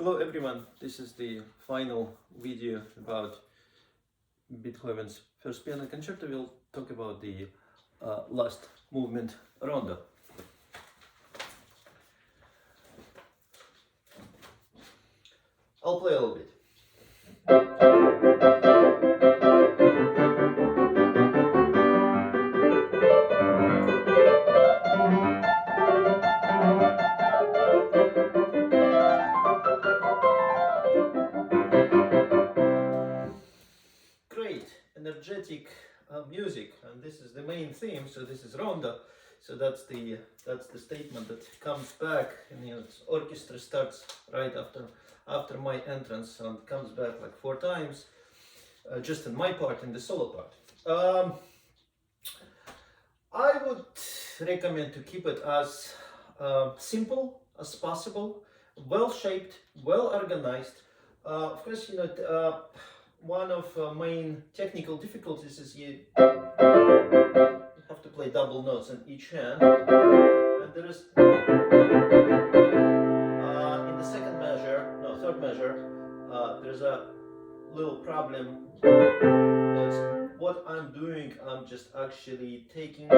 Hello everyone, this is the final video about Beethoven's first piano concerto. We'll talk about the last movement, Rondo. I'll play a little bit. Great, energetic music, and this is the main theme. So this is Rondo. So that's the statement that comes back, and the orchestra starts right after my entrance and comes back like 4 times, just in my part, in the solo part. I would recommend to keep it as simple as possible, well shaped, well organized. Of course, one of main technical difficulties is you have to play double notes on each hand, and there is in the third measure, there's a little problem. What I'm doing, I'm just actually taking.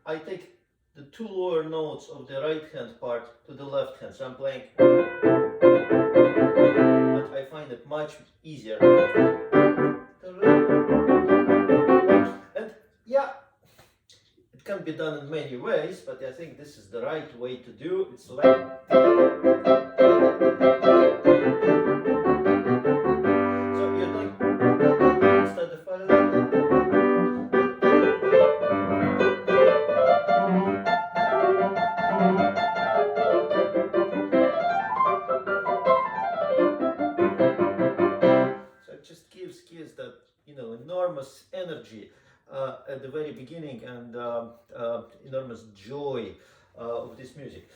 I take the 2 lower notes of the right hand part to the left hand, so I'm playing. But I find it much easier. And yeah, it can be done in many ways, but I think this is the right way to do. It's like. Gives that enormous energy at the very beginning, and enormous joy of this music.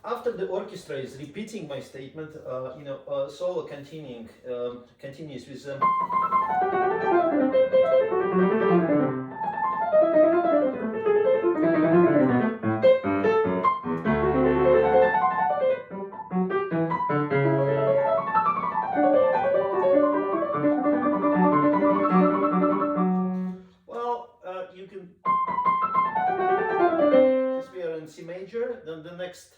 After the orchestra is repeating my statement, solo continues with you can. Since we are in C major, then the next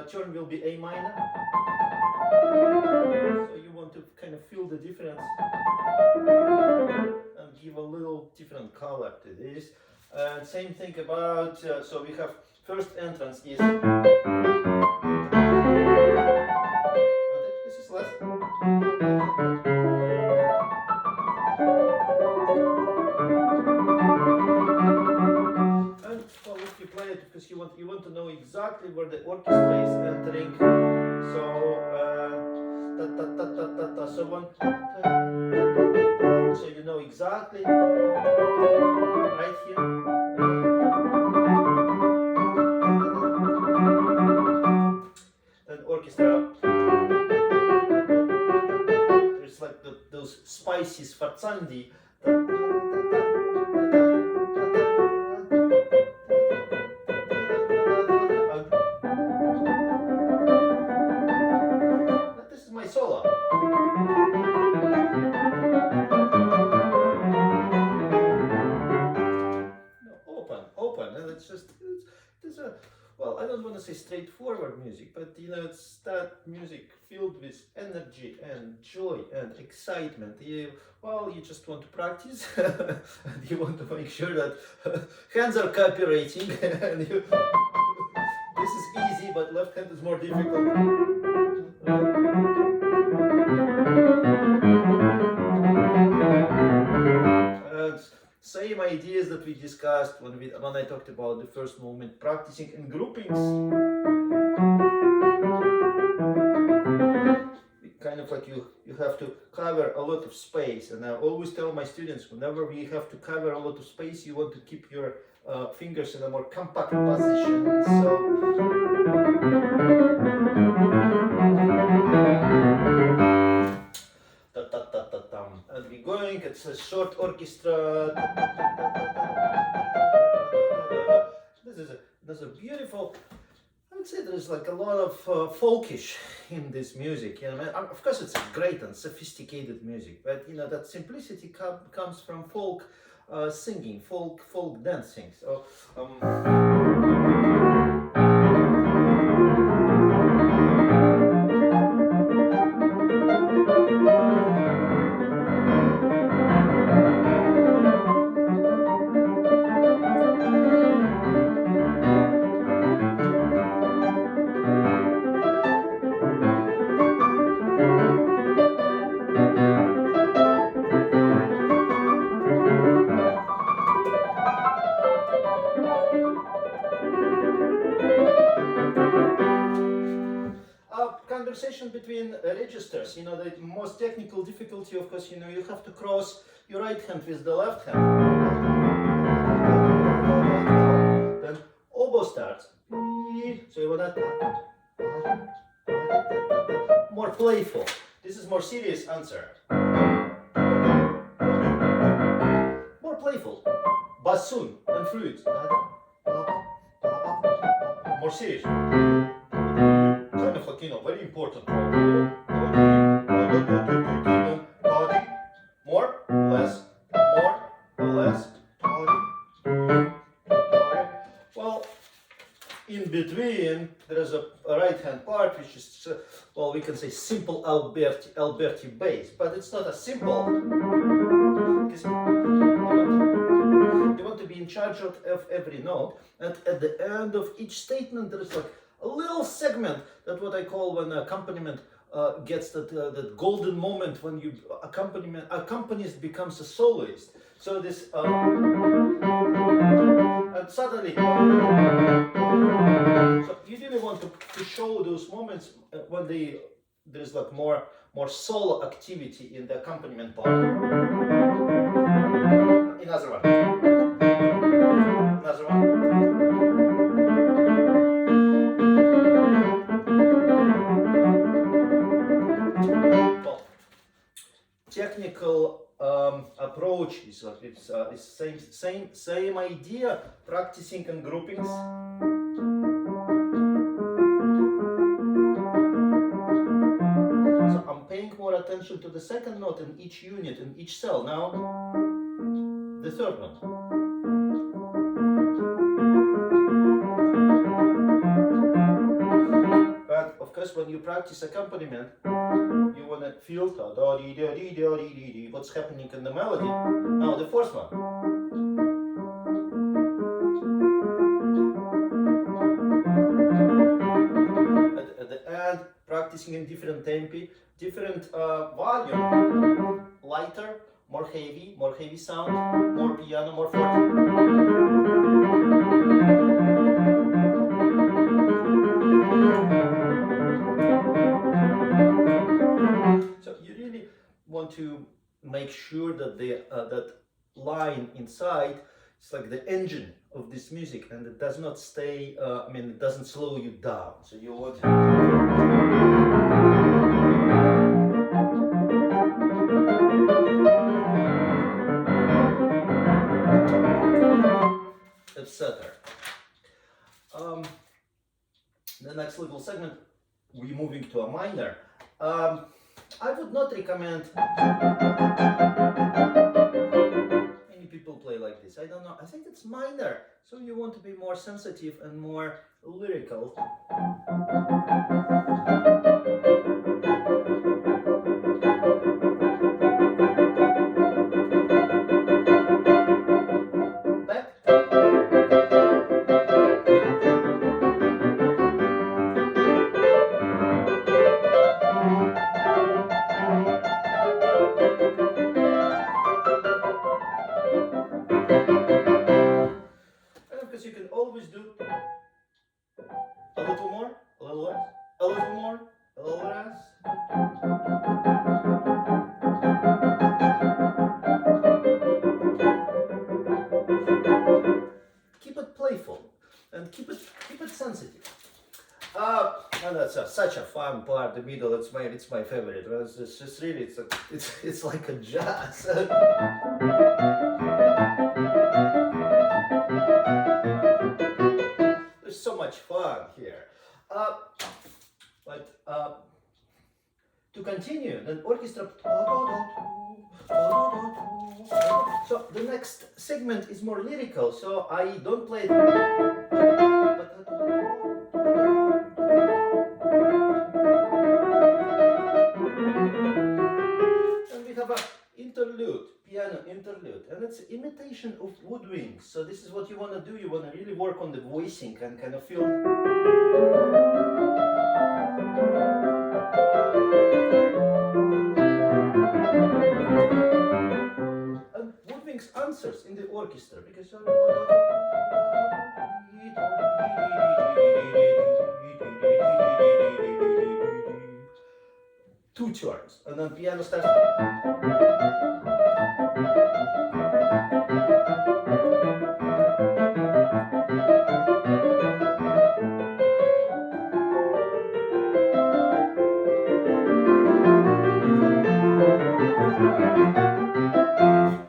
turn will be A minor. So you want to kind of feel the difference and give a little different color to this. And same thing about, so we have first entrance is. This is less. Because you want to know exactly where the orchestra is entering. So so one, so you know exactly right here. Then orchestra. It's like those spicy sforzandi. Solo. Open, and it's a, well, I don't want to say straightforward music, but it's that music filled with energy and joy and excitement. You just want to practice, and you want to make sure that hands are cooperating, and this is easy, but left hand is more difficult. Same ideas that we discussed when I talked about the first movement, practicing in groupings. Kind of like you have to cover a lot of space, and I always tell my students, whenever we have to cover a lot of space, you want to keep your fingers in a more compact position. So. And we're going, it's a short orchestra. This is a beautiful would say there's like a lot of folkish in this music. You know, of course, it's great and sophisticated music, but you know that simplicity comes from folk singing, folk dancing. So. Conversation between registers, you know, the most technical difficulty, of course, you know, you have to cross your right hand with the left hand. Then oboe starts. So you want that. More playful. This is more serious answer. More playful. Bassoon and flute. More serious. Kind of like, you know, very important. More, less, more, less. Well, in between, there is a right hand part which is, well, we can say simple Alberti bass, but it's not a simple. Because you want to be in charge of every note, and at the end of each statement, there is like a little segment that what I call when accompaniment gets that golden moment when you accompanist becomes a soloist. So this and suddenly, so you really want to show those moments when there's like more solo activity in the accompaniment part. Another one. Another one. Technical approach is like it's same idea, practicing and groupings. So I'm paying more attention to the second note in each unit, in each cell. Now the third one. But of course, when you practice accompaniment, you want to feel what's happening in the melody. Now the fourth one. At the end, practicing in different tempi, different volume, lighter, more heavy sound, more piano, more forte. So you really want to make sure that that line inside is like the engine of this music, and it does not stay. It doesn't slow you down. So you want etc. The next little segment, we're moving to a minor. I would not recommend many people play like this. I don't know. I think it's minor, so you want to be more sensitive and more lyrical. You can always do a little more, a little less, a little more, a little less. Keep it playful and keep it sensitive. And that's such a fun part. The middle, it's my favorite. It's just really it's like a jazz. There's so much fun here. Uh, but to continue, the orchestra. So the next segment is more lyrical. So I don't play. And we have a interlude, piano interlude, and it's imitation of woodwinds. So this is what you want to do. You want to really work on the voicing and kind of feel. And woodwinds answers in the orchestra because. Two turns, and then piano starts.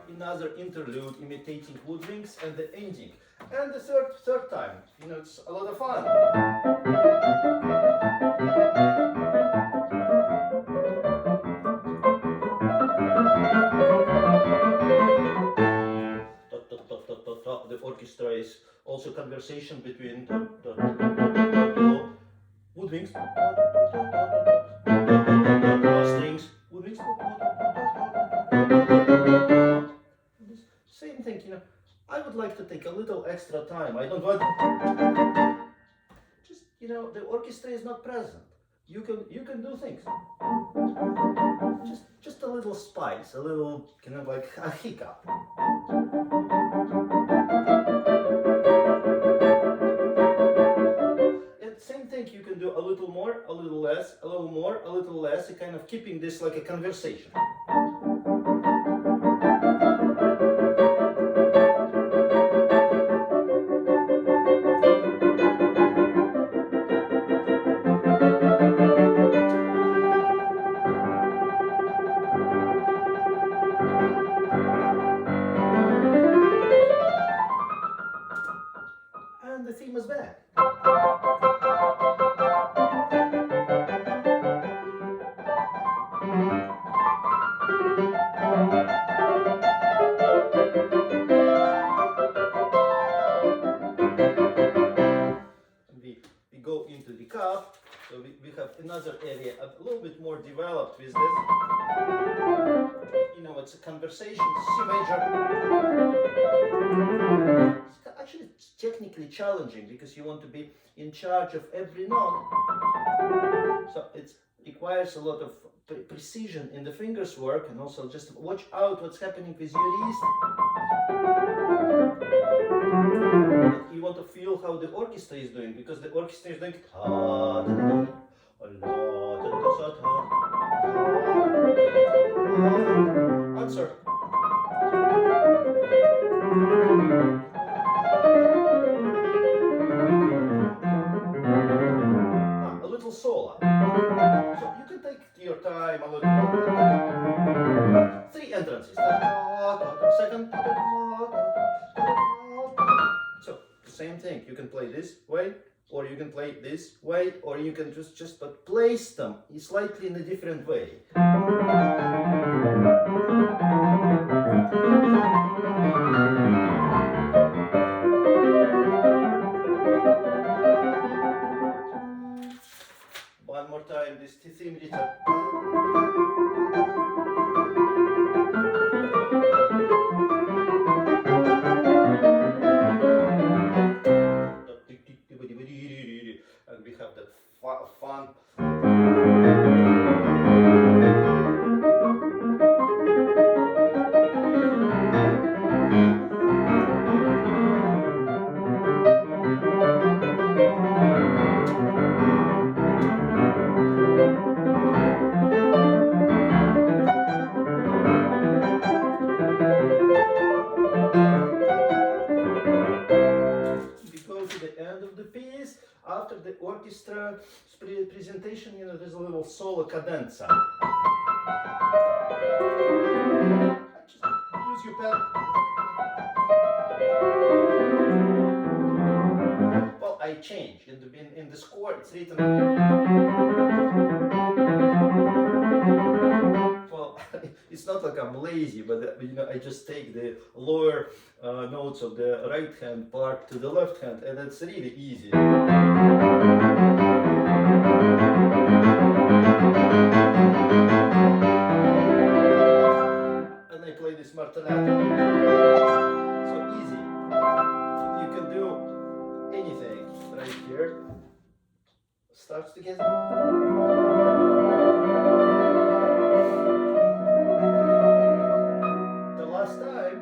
Another interlude imitating woodwinds and the ending. And the third time, it's a lot of fun. The orchestra is also conversation between woodwinds, strings, woodwinds. Same thing, I would like to take a little extra time. I don't want just the orchestra is not present. You can do things. Just a little spice, a little kind of like a hiccup. And same thing, you can do a little more, a little less, a little more, a little less, kind of keeping this like a conversation. And the theme is back. We go into the cup, so we have another area a little bit more developed with this. It's a conversation, C major. Actually, it's technically challenging because you want to be in charge of every note. So it requires a lot of precision in the fingers work, and also just watch out what's happening with your wrist. And you want to feel how the orchestra is doing, because the orchestra is doing answer. A little solo. So you can take your time a little. 3 entrances. Second. So same thing. You can play this way, or you can play this way, or you can just but place them slightly in a different way. One more time, this theme return. And we have that fun. After the orchestra presentation, there's a little solo cadenza. Just use your pen. Well, I I change. In the score, it's written. Well, it's not like I'm lazy, but I just take the lower notes of the right hand part to the left hand, and it's really easy. And I play this martellato. So easy. You can do anything right here. Starts together. The last time.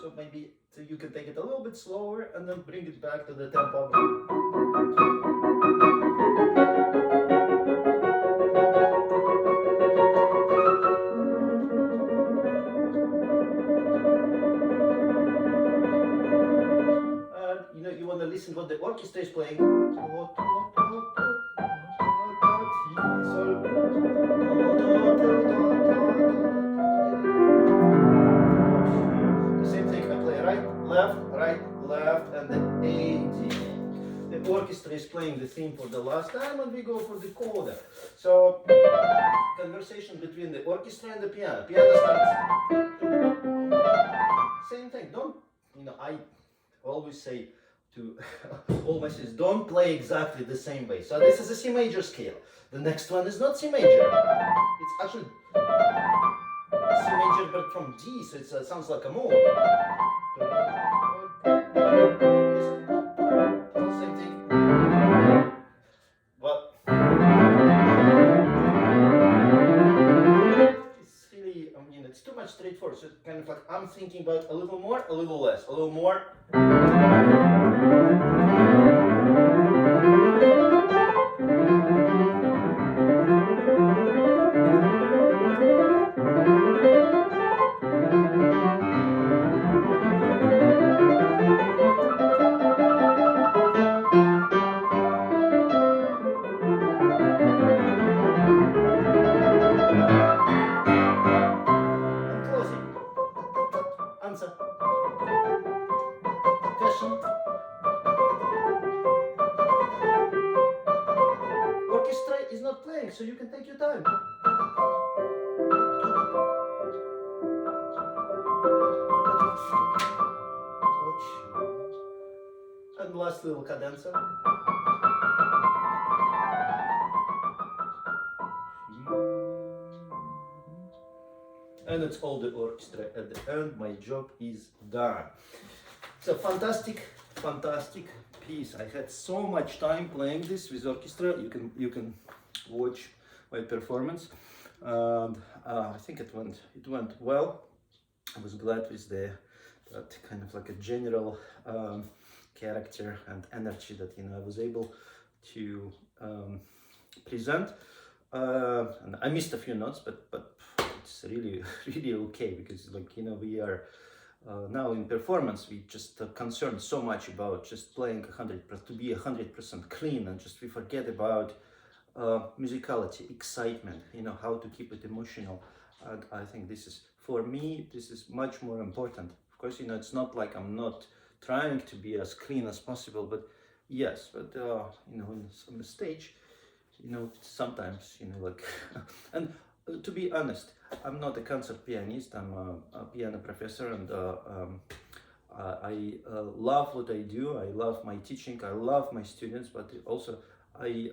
So maybe you can take it a little bit slower and then bring it back to the tempo. You want to listen what the orchestra is playing. The same thing, I play right, left, and then 80. The orchestra is playing the theme for the last time, and we go for the coda. So, conversation between the orchestra and the piano. Piano starts. Same thing. I always say to all my students, don't play exactly the same way. So this is a C major scale. The next one is not C major. It's actually C major, but from D, so it sounds like a mode. Same thing. But it's really, it's too much straightforward. So it's kind of like I'm thinking about a little more, a little less, a little more. Answer. Question. Orchestra is not playing, so you can take your time. And last little cadenza. And it's all the orchestra at the end. My job is done. It's a fantastic piece. I had so much time playing this with orchestra. You can watch my performance. And I think it went well. I was glad with that kind of like a general character and energy that I was able to present. And I missed a few notes, but it's really okay, because we are now in performance. We just concerned so much about just playing 100% to be 100% clean, and just we forget about musicality, excitement. How to keep it emotional. And I think this is, for me, this is much more important. Of course, it's not like I'm not trying to be as clean as possible, but yes, but on the stage, sometimes and to be honest, I'm not a concert pianist. I'm a piano professor, and I love what I do. I love my teaching. I love my students, but also I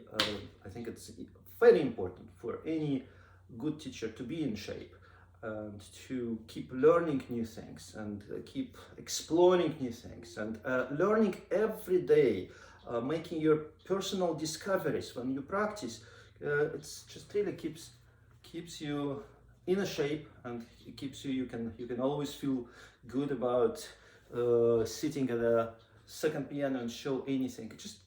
think it's very important for any good teacher to be in shape and to keep learning new things and keep exploring new things and learning every day, making your personal discoveries when you practice. It's just really keeps you in a shape, and it keeps you can always feel good about sitting at a second piano and show anything. It just,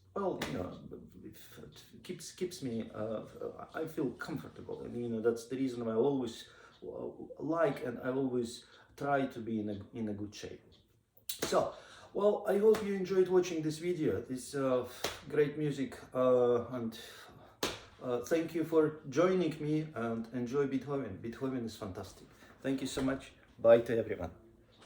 it keeps me I feel comfortable, and that's the reason I always like, and I always try to be in a good shape. So, well, I hope you enjoyed watching this video. This great music, and thank you for joining me, and enjoy Beethoven. Beethoven is fantastic. Thank you so much. Bye to everyone.